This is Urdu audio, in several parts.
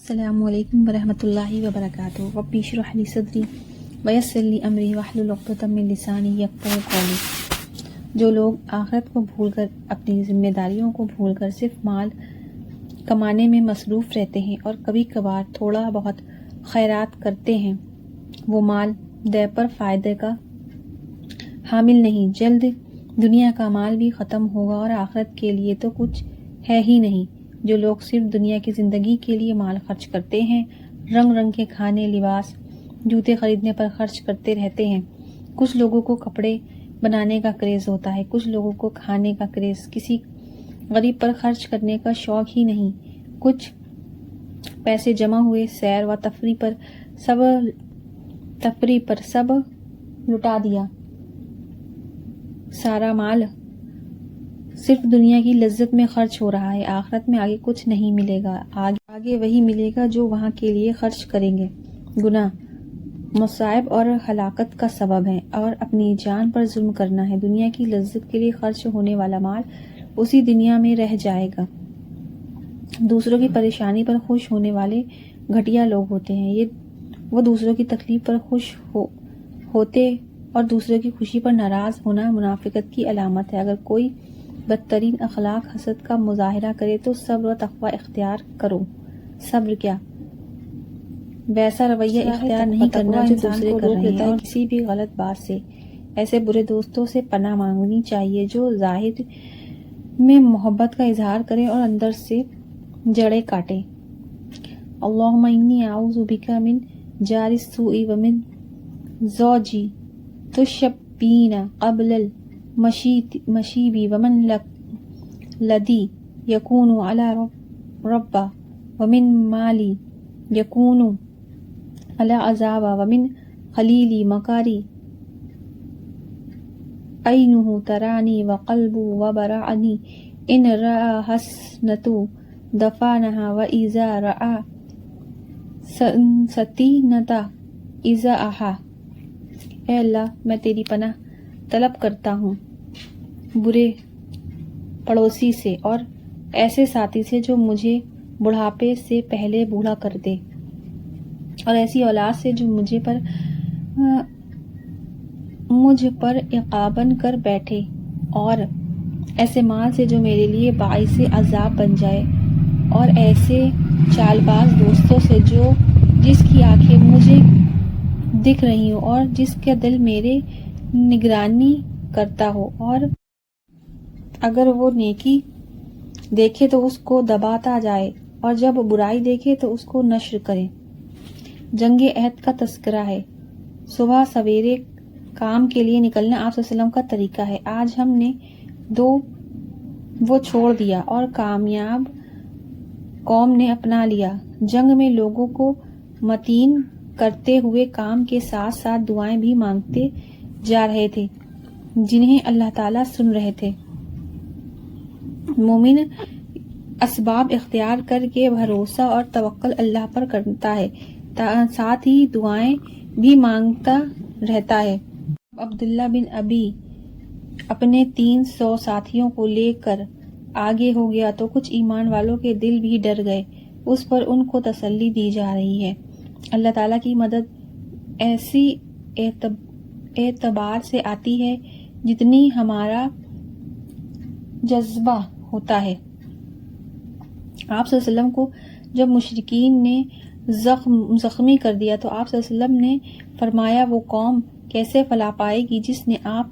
السلام علیکم ورحمۃ اللہ وبرکاتہ. رب اشرح لی صدری ویسر لی امری واحلل عقدۃ من لسانی یفقہوا قولی. جو لوگ آخرت کو بھول کر، اپنی ذمہ داریوں کو بھول کر صرف مال کمانے میں مصروف رہتے ہیں اور کبھی کبھار تھوڑا بہت خیرات کرتے ہیں، وہ مال دے پر فائدے کا حامل نہیں. جلد دنیا کا مال بھی ختم ہوگا اور آخرت کے لیے تو کچھ ہے ہی نہیں. جو لوگ صرف دنیا کی زندگی کے لیے مال خرچ کرتے ہیں، رنگ رنگ کے کھانے، لباس، جوتے خریدنے پر خرچ کرتے رہتے ہیں. کچھ لوگوں کو کپڑے بنانے کا کریز ہوتا ہے، کچھ لوگوں کو کھانے کا کریز، کسی غریب پر خرچ کرنے کا شوق ہی نہیں. کچھ پیسے جمع ہوئے، سیر و تفریح پر سب لٹا دیا. سارا مال صرف دنیا کی لذت میں خرچ ہو رہا ہے. آخرت میں آگے کچھ نہیں ملے گا، آگے وہی ملے گا جو وہاں کے لیے خرچ کریں گے. گناہ مصائب اور ہلاکت کا سبب ہے اور اپنی جان پر ظلم کرنا ہے. دنیا کی لذت کے لیے خرچ ہونے والا مال اسی دنیا میں رہ جائے گا. دوسروں کی پریشانی پر خوش ہونے والے گھٹیا لوگ ہوتے ہیں. وہ دوسروں کی تکلیف پر خوش ہوتے اور دوسروں کی خوشی پر ناراض ہونا منافقت کی علامت ہے. اگر کوئی بدترین اخلاق حسد کا مظاہرہ کرے تو صبر و تقوی اختیار کرو. صبر کیا؟ ویسا رویہ اختیار نہیں کرنا جو دوسرے کر رہے ہیں، اور کسی بھی غلط بات سے، ایسے برے دوستوں سے پناہ مانگنی چاہیے جو ظاہر میں محبت کا اظہار کرے اور اندر سے جڑیں کاٹے. اللہم انی اعوذ بک من جار السوء ومن زوجی تشبین قبل المشیب ومن لدی یکون علی ربا ومن مالی یکون علی عذاب ومن خلیلی مکاری عینہ ترانی وقلب وبرعنی ان رأى حسنة دفانها وإذا رأى ستینة إزاءها. اے اللہ، میں تیری پناہ طلب کرتا ہوں برے پڑوسی سے اور ایسے ساتھی سے جو مجھے بڑھاپے سے پہلے بوڑھا کر دے، اور ایسی اولاد سے جو مجھ پر عقاباً کر بیٹھے، اور ایسے مال سے جو میرے لیے باعث عذاب بن جائے، اور ایسے چال باز دوستوں سے جس کی آنکھیں مجھے دکھ رہی ہوں اور جس کا دل میرے نگرانی کرتا ہو، اور اگر وہ نیکی دیکھے تو اس کو دباتا جائے اور جب برائی دیکھے تو اس کو نشر کرے. جنگ عہد کا تذکرہ ہے. صبح سویرے کام کے لیے نکلنا آپ صلی اللہ علیہ وسلم کا طریقہ ہے. آج ہم نے وہ چھوڑ دیا اور کامیاب قوم نے اپنا لیا. جنگ میں لوگوں کو متین کرتے ہوئے کام کے ساتھ ساتھ دعائیں بھی مانگتے جا رہے تھے جنہیں اللہ تعالیٰ سن رہے تھے. مومن اسباب اختیار کر کے بھروسہ اور توکل اللہ پر کرتا ہے، ساتھ ہی دعائیں بھی مانگتا رہتا ہے. عبداللہ بن ابی اپنے 300 ساتھیوں کو لے کر آگے ہو گیا تو کچھ ایمان والوں کے دل بھی ڈر گئے. اس پر ان کو تسلی دی جا رہی ہے. اللہ تعالیٰ کی مدد ایسی اعتبار سے آتی ہے جتنی ہمارا جذبہ ہوتا ہے. آپ صلی اللہ علیہ وسلم کو جب مشرکین نے زخمی کر دیا تو آپ صلی اللہ علیہ وسلم نے فرمایا وہ قوم کیسے فلاح پائے گی جس نے آپ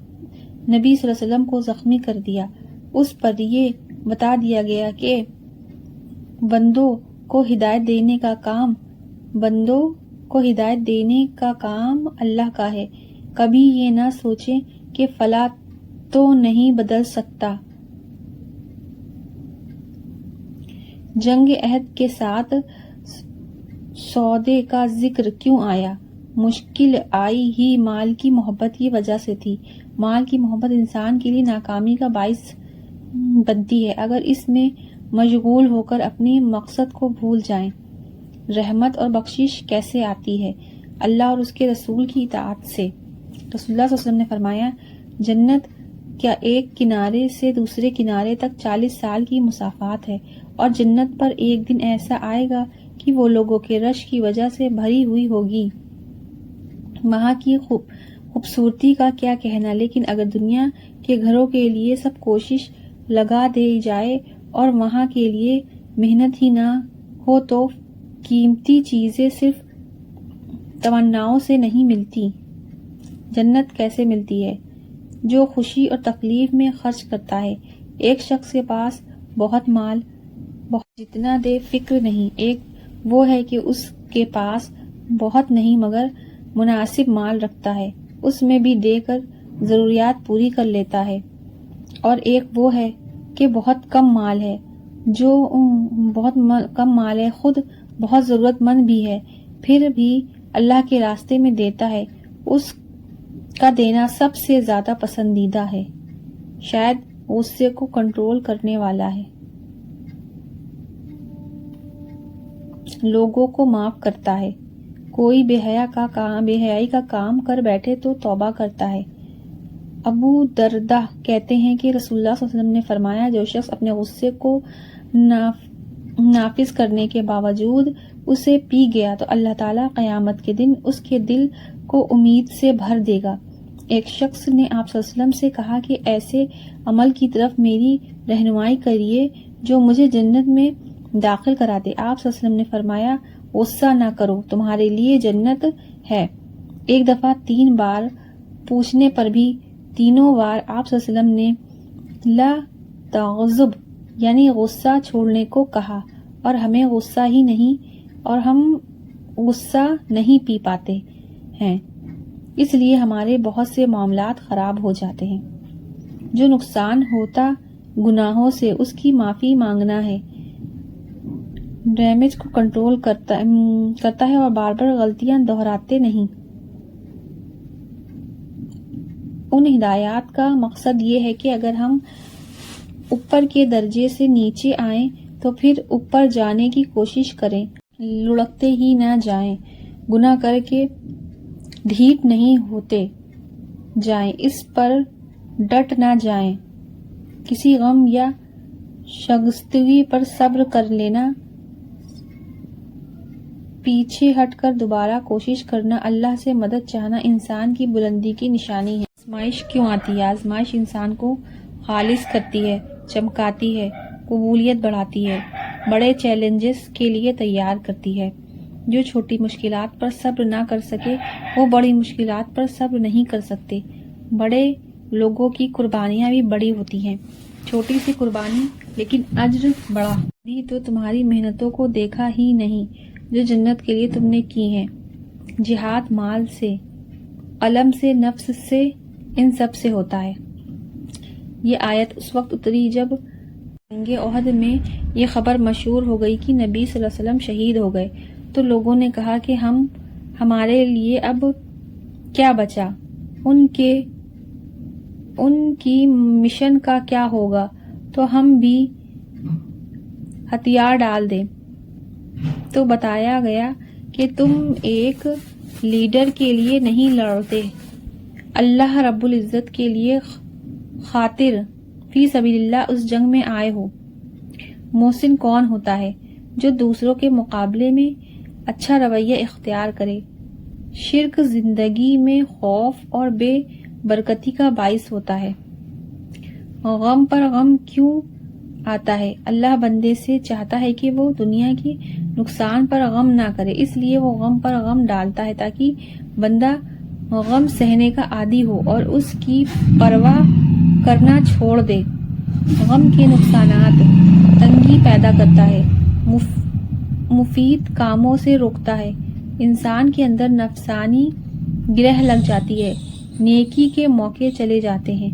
نبی صلی اللہ علیہ وسلم کو زخمی کر دیا. اس پر یہ بتا دیا گیا کہ بندوں کو ہدایت دینے کا کام اللہ کا ہے. کبھی یہ نہ سوچیں کہ فلاں تو نہیں بدل سکتا. جنگ عہد کے ساتھ سودے کا ذکر کیوں آیا؟ مشکل آئی ہی مال کی محبت کی وجہ سے تھی. مال کی محبت انسان کے لیے ناکامی کا باعث بنتی ہے اگر اس میں مشغول ہو کر اپنی مقصد کو بھول جائیں. رحمت اور بخشش کیسے آتی ہے؟ اللہ اور اس کے رسول کی اطاعت سے. رسول اللہ صلی اللہ علیہ وسلم نے فرمایا، جنت کیا ایک کنارے سے دوسرے کنارے تک 40 سال کی مسافت ہے، اور جنت پر ایک دن ایسا آئے گا کہ وہ لوگوں کے رش کی وجہ سے بھری ہوئی ہوگی۔ وہاں کی خوبصورتی کا کیا کہنا، لیکن اگر دنیا کے گھروں کے لیے سب کوشش لگا دی جائے اور وہاں کے لیے محنت ہی نہ ہو تو قیمتی چیزیں صرف تمناؤں سے نہیں ملتی۔ جنت کیسے ملتی ہے؟ جو خوشی اور تکلیف میں خرچ کرتا ہے۔ ایک شخص کے پاس بہت مال، جتنا دے فکر نہیں۔ ایک وہ ہے کہ اس کے پاس بہت نہیں مگر مناسب مال رکھتا ہے، اس میں بھی دے کر ضروریات پوری کر لیتا ہے۔ اور ایک وہ ہے کہ بہت کم مال ہے، جو بہت کم مال ہے، خود بہت ضرورت مند بھی ہے، پھر بھی اللہ کے راستے میں دیتا ہے۔ اس کا دینا سب سے زیادہ پسندیدہ ہے، شاید غصے کو کنٹرول کرنے والا ہے، لوگوں کو معاف کرتا ہے۔ کوئی بے حیائی کا کام کر بیٹھے تو توبہ کرتا ہے۔ ابو دردہ کہتے ہیں کہ رسول اللہ صلی اللہ علیہ وسلم نے فرمایا، جو شخص اپنے غصے کو نافذ کرنے کے باوجود اسے پی گیا تو اللہ تعالیٰ قیامت کے دن اس کے دل کو امید سے بھر دے گا۔ ایک شخص نے آپ صلی اللہ علیہ وسلم سے کہا کہ ایسے عمل کی طرف میری رہنمائی کریے جو مجھے جنت میں داخل کرا دے۔ آپ صلی اللہ علیہ وسلم نے فرمایا، غصہ نہ کرو، تمہارے لیے جنت ہے۔ ایک دفعہ 3 بار پوچھنے پر بھی تینوں بار آپ صلی اللہ علیہ وسلم نے لا تغضب یعنی غصہ چھوڑنے کو کہا، اور ہمیں غصہ ہی نہیں اور ہم غصہ نہیں پی پاتے ہیں، اس لیے ہمارے بہت سے معاملات خراب ہو جاتے ہیں۔ جو نقصان ہوتا گناہوں سے اس کی معافی مانگنا ہے، ڈیمیج کو کنٹرول کرتا ہے اور بار بار غلطیاں دہراتے نہیں۔ ان ہدایات کا مقصد یہ ہے کہ اگر ہم اوپر کے درجے سے نیچے آئیں تو پھر اوپر جانے کی کوشش کریں، لڑکتے ہی نہ جائیں، گناہ کر کے ڈھیٹ نہیں ہوتے جائیں، اس پر ڈٹ نہ جائیں، کسی غم یا شگفتگی پر صبر کر لینا، پیچھے ہٹ کر دوبارہ کوشش کرنا، اللہ سے مدد چاہنا انسان کی بلندی کی نشانی ہے۔ آزمائش کیوں آتی ہے؟ آزمائش انسان کو خالص کرتی ہے، چمکاتی ہے، قبولیت بڑھاتی ہے، بڑے چیلنجز کے لیے تیار کرتی ہے۔ جو چھوٹی مشکلات پر صبر نہ کر سکے وہ بڑی مشکلات پر صبر نہیں کر سکتے۔ بڑے لوگوں کی قربانیاں بھی بڑی ہوتی ہیں، چھوٹی سی قربانی لیکن اجر بڑا۔ بھی تو تمہاری محنتوں کو دیکھا ہی نہیں جو جنت کے لیے تم نے کی ہیں، جہاد مال سے، علم سے، نفس سے، ان سب سے ہوتا ہے۔ یہ آیت اس وقت اتری جب جنگ احد میں یہ خبر مشہور ہو گئی کہ نبی صلی اللہ علیہ وسلم شہید ہو گئے، تو لوگوں نے کہا کہ ہمارے لیے اب کیا بچا، ان کی مشن کا کیا ہوگا، تو ہم بھی ہتھیار ڈال دیں۔ تو بتایا گیا کہ تم ایک لیڈر کے لیے نہیں لڑتے، اللہ رب العزت کے لیے خاطر فی سبیل اللہ اس جنگ میں آئے ہو۔ محسن کون ہوتا ہے؟ جو دوسروں کے مقابلے میں اچھا رویہ اختیار کرے۔ شرک زندگی میں خوف اور بے برکتی کا باعث ہوتا ہے۔ غم پر غم کیوں آتا ہے؟ اللہ بندے سے چاہتا ہے کہ وہ دنیا کی نقصان پر غم نہ کرے، اس لیے وہ غم پر غم ڈالتا ہے تاکہ بندہ غم سہنے کا عادی ہو اور اس کی پرواہ کرنا چھوڑ دے۔ غم کے نقصانات: تنگی پیدا کرتا ہے، مفید کاموں سے روکتا ہے، انسان کے اندر نفسانی گرہ لگ جاتی ہے، نیکی کے موقع چلے جاتے ہیں۔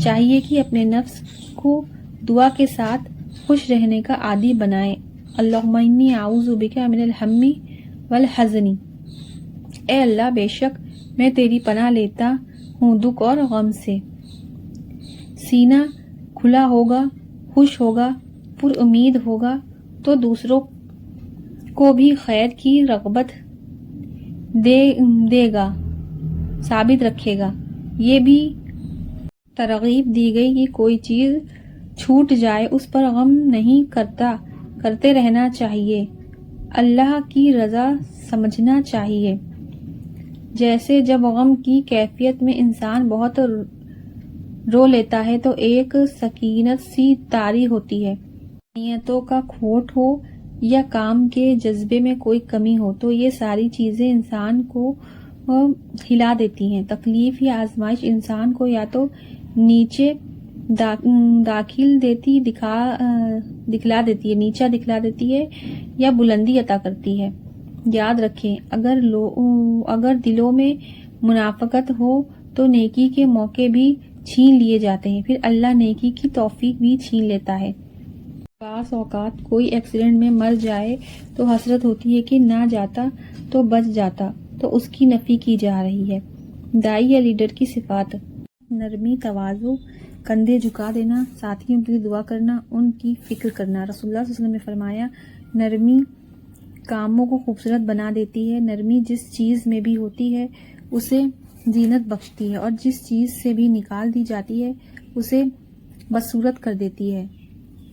چاہیے کہ اپنے نفس کو دعا کے ساتھ خوش رہنے کا عادی بنائیں۔ اللہم انی اعوذ بک من الہم والحزن، اے اللہ بے شک میں تیری پناہ لیتا ہوں دکھ اور غم سے۔ سینہ کھلا ہوگا، خوش ہوگا، پر امید ہوگا تو دوسروں کو بھی خیر کی رغبت دے گا، ثابت رکھے گا۔ یہ بھی ترغیب دی گئی کہ کوئی چیز چھوٹ جائے اس پر غم نہیں کرتے رہنا چاہیے۔ اللہ کی رضا سمجھنا چاہیے۔ جیسے جب غم کی کیفیت میں انسان بہت رو لیتا ہے تو ایک سکینت سی طاری ہوتی ہے۔ نیتوں کا کھوٹ ہو یا کام کے جذبے میں کوئی کمی ہو تو یہ ساری چیزیں انسان کو ہلا دیتی ہیں۔ تکلیف یا آزمائش انسان کو یا تو نیچے دکھلا دیتی ہے یا بلندی عطا کرتی ہے۔ یاد رکھیں اگر دلوں میں منافقت ہو تو نیکی کے موقع بھی چھین لیے جاتے ہیں، پھر اللہ نیکی کی توفیق بھی چھین لیتا ہے۔ بعض اوقات کوئی ایکسیڈنٹ میں مر جائے تو حسرت ہوتی ہے کہ نہ جاتا تو بچ جاتا، تو اس کی نفی کی جا رہی ہے۔ دائی یا لیڈر کی صفات: نرمی، تواضع، کندھے جھکا دینا، ساتھیوں کے لیے دعا کرنا، ان کی فکر کرنا۔ رسول اللہ صلی اللہ علیہ وسلم نے فرمایا، نرمی کاموں کو خوبصورت بنا دیتی ہے۔ نرمی جس چیز میں بھی ہوتی ہے اسے زینت بخشتی ہے، اور جس چیز سے بھی نکال دی جاتی ہے اسے بدصورت کر دیتی ہے۔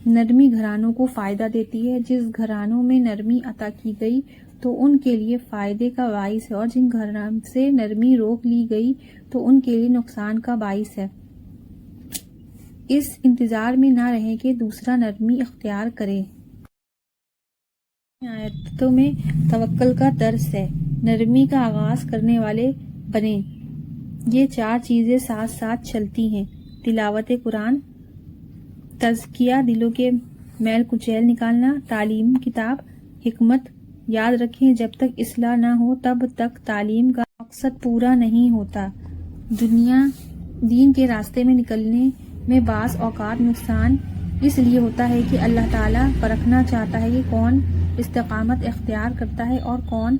نرمی گھرانوں کو فائدہ دیتی ہے۔ جس گھرانوں میں نرمی عطا کی گئی تو ان کے لیے فائدے کا باعث ہے، اور جن گھرانوں سے نرمی روک لی گئی تو ان کے لیے نقصان کا باعث ہے۔ اس انتظار میں نہ رہیں کہ دوسرا نرمی اختیار کرے۔ آیتوں میں توکل کا درس ہے۔ نرمی کا آغاز کرنے والے بنیں۔ یہ چار چیزیں ساتھ ساتھ چلتی ہیں: تلاوت قرآن، تزکیہ، دلوں کے میل کچیل نکالنا، تعلیم کتاب، حکمت۔ یاد رکھیں جب تک اصلاح نہ ہو تب تک تعلیم کا مقصد پورا نہیں ہوتا۔ دین کے راستے میں نکلنے میں بعض اوقات نقصان اس لیے ہوتا ہے کہ اللہ تعالیٰ پرکھنا چاہتا ہے کہ کون استقامت اختیار کرتا ہے اور کون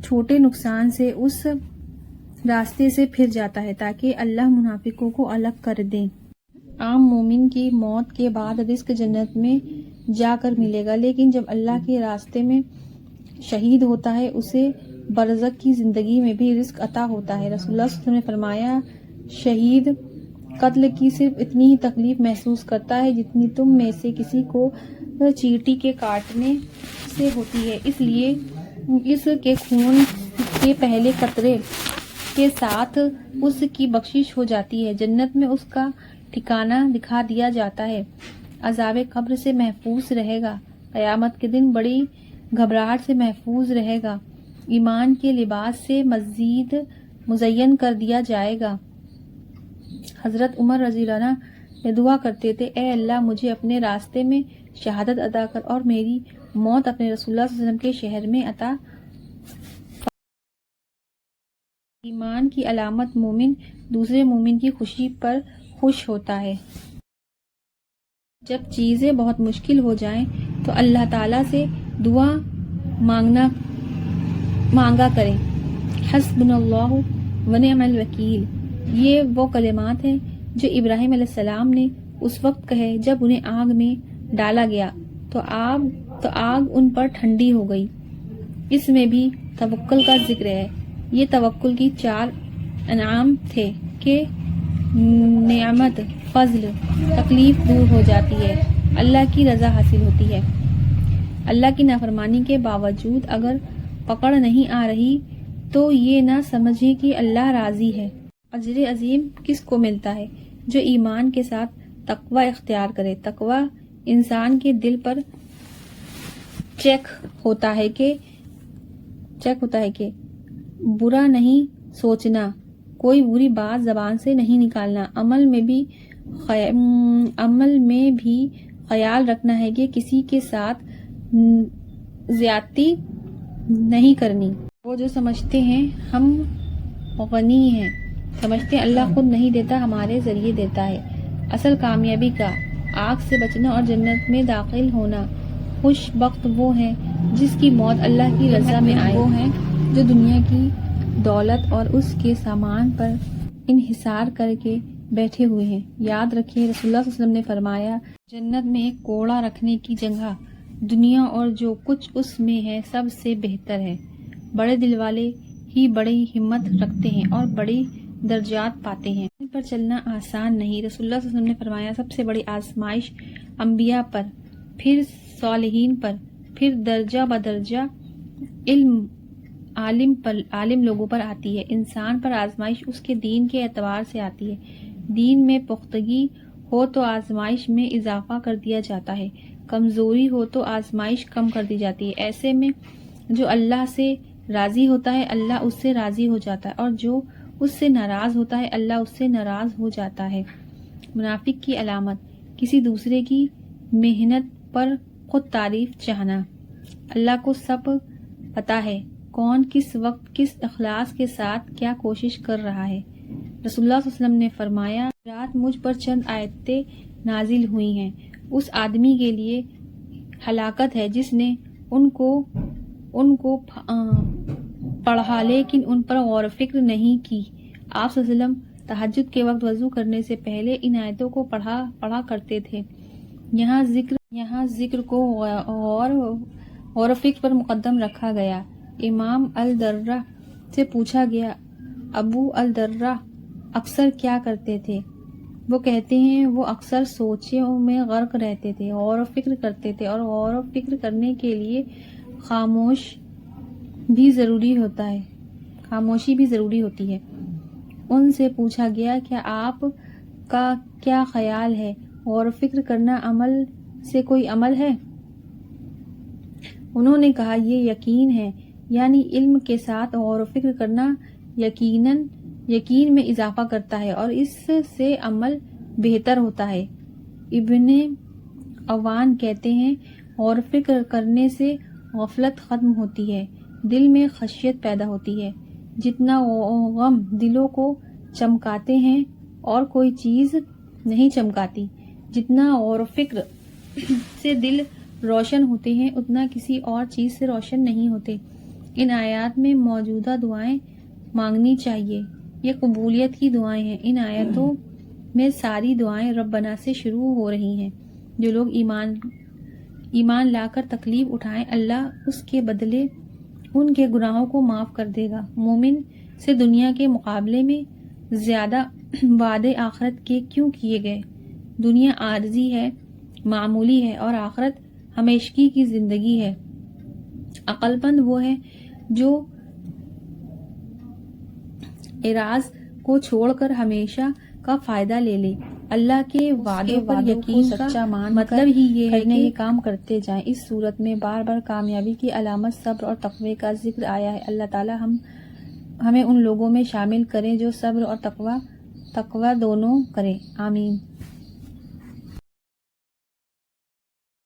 چھوٹے نقصان سے اس راستے سے پھر جاتا ہے، تاکہ اللہ منافقوں کو الگ کر دے۔ عام مومن کی موت کے بعد رزق جنت میں جا کر ملے گا، لیکن جب اللہ کے راستے میں شہید ہوتا ہے اسے برزخ کی زندگی میں بھی رزق عطا ہوتا ہے۔ رسول اللہ صلی اللہ علیہ وسلم نے فرمایا، شہید قتل کی صرف اتنی ہی تکلیف محسوس کرتا ہے جتنی تم میں سے کسی کو چیٹی کے کاٹنے سے ہوتی ہے، اس لیے اس کے خون کے پہلے قطرے کے ساتھ اس کی بخشش ہو جاتی ہے۔ جنت میں اس کا ٹھکانہ دکھا دیا جاتا ہے، عذاب قبر سے محفوظ رہے گا، قیامت کے دن بڑی گھبراہٹ سے محفوظ رہے گا، ایمان کے لباس سے مزید مزین کر دیا جائے گا۔ حضرت عمر رضی اللہ عنہ دعا کرتے تھے، اے اللہ مجھے اپنے راستے میں شہادت عطا کر اور میری موت اپنے رسول اللہ صلی اللہ علیہ وسلم کے شہر میں عطا۔ ایمان کی علامت: مومن دوسرے مومن کی خوشی پر خوش ہوتا ہے۔ جب چیزیں بہت مشکل ہو جائیں تو اللہ تعالیٰ سے دعا مانگا کریں۔ حسبنا اللہ و نعم الوکیل، یہ وہ کلمات ہیں جو ابراہیم علیہ السلام نے اس وقت کہے جب انہیں آگ میں ڈالا گیا تو آگ ان پر ٹھنڈی ہو گئی۔ اس میں بھی توکل کا ذکر ہے۔ یہ توکل کی چار انعام تھے کہ نعمت، فضل، تکلیف دور ہو جاتی ہے، اللہ کی رضا حاصل ہوتی ہے۔ اللہ کی نافرمانی کے باوجود اگر پکڑ نہیں آ رہی تو یہ نہ سمجھیں کہ اللہ راضی ہے۔ اجر عظیم کس کو ملتا ہے؟ جو ایمان کے ساتھ تقوی اختیار کرے۔ تقوی انسان کے دل پر چیک ہوتا ہے کہ برا نہیں سوچنا، کوئی بری بات زبان سے نہیں نکالنا، عمل میں بھی خیال رکھنا ہے کہ کسی کے ساتھ زیادتی نہیں کرنی۔ وہ جو سمجھتے ہیں ہم غنی ہیں، سمجھتے ہیں اللہ خود نہیں دیتا، ہمارے ذریعے دیتا ہے۔ اصل کامیابی کا آگ سے بچنا اور جنت میں داخل ہونا۔ خوش بخت وہ ہیں جس کی موت اللہ کی رضا میں آئے۔ وہ ہیں جو دنیا کی دولت اور اس کے سامان پر انحصار کر کے بیٹھے ہوئے ہیں۔ یاد رکھیں رسول اللہ صلی اللہ علیہ وسلم نے فرمایا، جنت میں ایک کوڑا رکھنے کی جگہ دنیا اور جو کچھ اس میں ہے سب سے بہتر ہے۔ بڑے دل والے ہی بڑی ہمت رکھتے ہیں اور بڑی درجات پاتے ہیں۔ ان پر چلنا آسان نہیں۔ رسول اللہ صلی اللہ علیہ وسلم نے فرمایا، سب سے بڑی آزمائش انبیاء پر، پھر صالحین پر، پھر پھر درجہ بدرجہ عالم لوگوں پر آتی ہے۔ انسان پر آزمائش اس کے دین کے اعتبار سے آتی ہے۔ دین میں پختگی ہو تو آزمائش میں اضافہ کر دیا جاتا ہے، کمزوری ہو تو آزمائش کم کر دی جاتی ہے۔ ایسے میں جو اللہ سے راضی ہوتا ہے اللہ اس سے راضی ہو جاتا ہے، اور جو اس سے ناراض ہوتا ہے اللہ اس سے ناراض ہو جاتا ہے۔ منافق کی علامت: کسی دوسرے کی محنت پر خود تعریف چاہنا۔ اللہ کو سب پتا ہے کون کس وقت کس اخلاص کے ساتھ کیا کوشش کر رہا ہے۔ رسول اللہ صلی اللہ علیہ وسلم نے فرمایا، رات مجھ پر چند آیتیں نازل ہوئی ہیں، اس آدمی کے لیے ہلاکت ہے جس نے ان کو پڑھا لیکن ان پر غور و فکر نہیں کی۔ آپ صلی اللہ علیہ وسلم تہجد کے وقت وضو کرنے سے پہلے ان آیتوں کو پڑھا کرتے تھے۔ یہاں ذکر کو غور و فکر پر مقدم رکھا گیا۔ امام الدرہ سے پوچھا گیا، ابو الدرہ اکثر کیا کرتے تھے؟ وہ کہتے ہیں وہ اکثر سوچوں میں غرق رہتے تھے، غور و فکر کرتے تھے، اور غور و فکر کرنے کے لیے خاموشی بھی ضروری ہوتی ہے۔ ان سے پوچھا گیا، کیا آپ کا کیا خیال ہے، غور و فکر کرنا عمل سے کوئی عمل ہے؟ انہوں نے کہا، یہ یقین ہے، یعنی علم کے ساتھ غور و فکر کرنا یقین میں اضافہ کرتا ہے اور اس سے عمل بہتر ہوتا ہے۔ ابن عوان کہتے ہیں، غور و فکر کرنے سے غفلت ختم ہوتی ہے، دل میں خشیت پیدا ہوتی ہے۔ جتنا غم دلوں کو چمکاتے ہیں اور کوئی چیز نہیں چمکاتی، جتنا غور و فکر سے دل روشن ہوتے ہیں اتنا کسی اور چیز سے روشن نہیں ہوتے۔ ان آیات میں موجودہ دعائیں مانگنی چاہیے، یہ قبولیت کی دعائیں ہیں۔ ان آیاتوں میں ساری دعائیں ربنا سے شروع ہو رہی ہیں۔ جو لوگ ایمان لا کر تکلیف اٹھائیں اللہ اس کے بدلے ان کے گناہوں کو معاف کر دے گا۔ مومن سے دنیا کے مقابلے میں زیادہ وعدے آخرت کے کیوں کیے گئے؟ دنیا عارضی ہے، معمولی ہے، اور آخرت ہمیشگی کی زندگی ہے۔ عقل مند وہ ہے جو اعراض کو چھوڑ کر ہمیشہ کا فائدہ لے لے۔ اللہ کے وعدوں پر یقین کا مطلب ہی یہ ہے کہ یہ کام کرتے جائیں۔ اس صورت میں بار بار کامیابی کی علامت صبر اور تقوی کا ذکر آیا ہے۔ اللہ تعالی ہمیں ان لوگوں میں شامل کریں جو صبر اور تقوی دونوں کریں۔ آمین۔